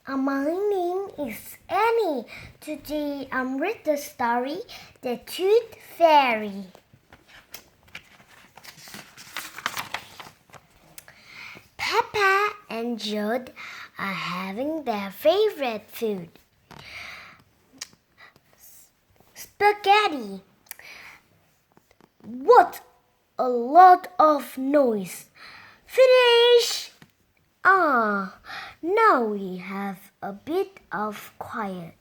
My name is Annie. Today I'm read the story The Tooth Fairy. Peppa and George are having their favorite food, spaghetti. What a lot of noise! Finish! Now we have a bit of quiet.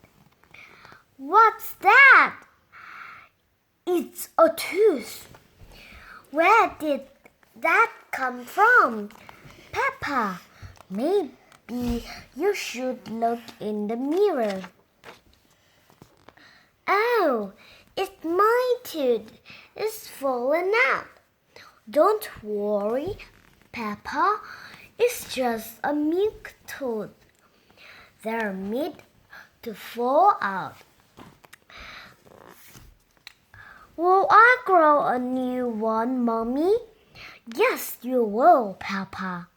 What's that? It's a tooth. Where did that come from? Peppa, maybe you should look in the mirror. Oh, it's my tooth. It's fallen out. Don't worry, Peppa. It's just a milk tooth. They're made to fall out. Will I grow a new one, Mommy? Yes, you will, Peppa.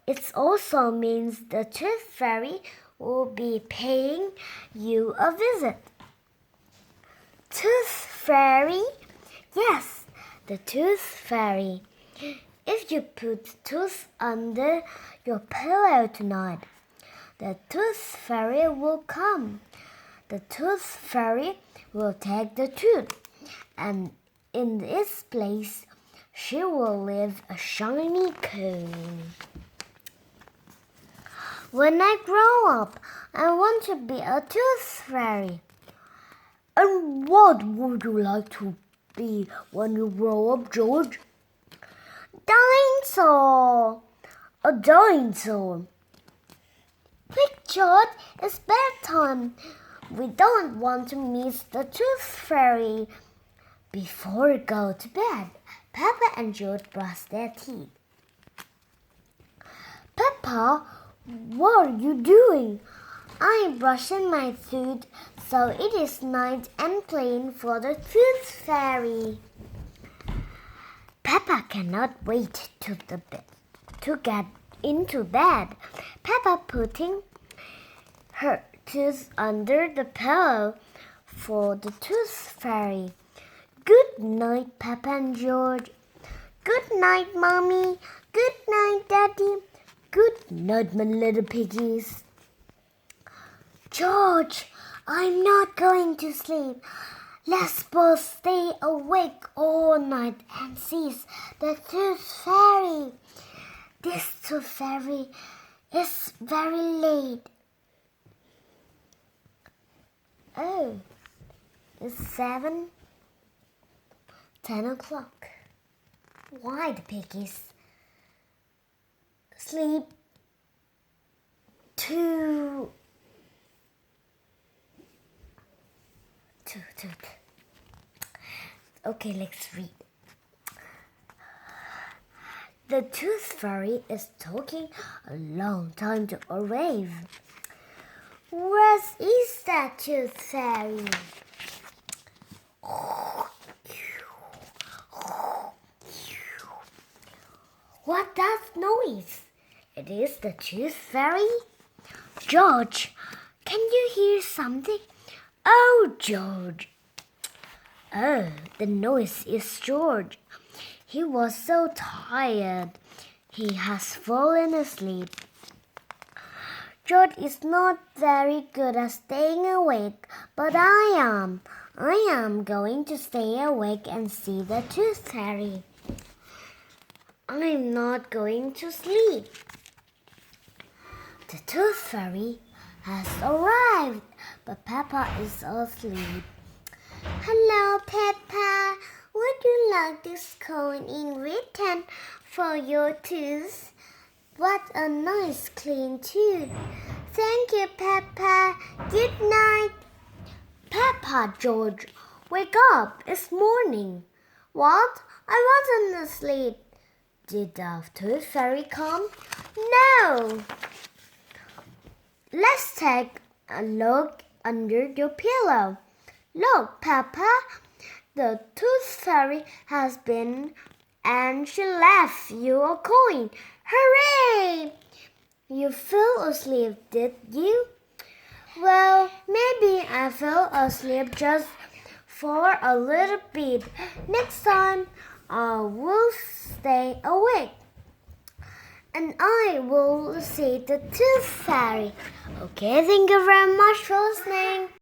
It also means the Tooth Fairy will be paying you a visit. Tooth Fairy? Yes, the Tooth Fairy. If you put tooth under your pillow tonight, the Tooth Fairy will come. The Tooth Fairy will take the tooth, and in its place, she will leave a shiny cone. When I grow up, I want to be a Tooth Fairy. And what would you like to be when you grow up, George? Dinosaur! A dinosaur. Quick, George, it's bedtime. We don't want to miss the Tooth Fairy. Before we go to bed, Peppa and George brush their teeth. Peppa, what are you doing? I'm brushing my teeth so it is nice and clean for the Tooth Fairy. Peppa cannot wait to get into bed. Peppa putting her tooth under the pillow for the Tooth Fairy. Good night, Peppa and George. Good night, Mommy. Good night, Daddy. Good night, my little piggies. George, I'm not going to sleep. Let's both stay awake all night and seize the Tooth Fairy. This Tooth Fairy is very late. Oh, it's 10 o'clock. Why the piggies sleep too. Okay, let's read. The Tooth Fairy is taking a long time to arrive. Where is that Tooth Fairy? What that noise? It is the Tooth Fairy. George, can you hear something? Oh, George. Oh, the noise is George. He was so tired. He has fallen asleep. George is not very good at staying awake, but I am. I am going to stay awake and see the Tooth Fairy. I'm not going to sleep. The Tooth Fairy has arrived, but Peppa is asleep. Hello, Peppa. Would you like this coin in return for your tooth? What a nice clean tooth. Thank you, Peppa. Good night. Peppa, George, wake up. It's morning. What? I wasn't asleep. Did the Tooth Fairy come? No. Let's take a look under your pillow. Look, Peppa, the Tooth Fairy has been and she left you a coin. Hooray! You fell asleep, did you? Well, maybe I fell asleep just for a little bit. Next time, I will stay awake. And I will see the tooth fairy. Okay, thank you very much for listening.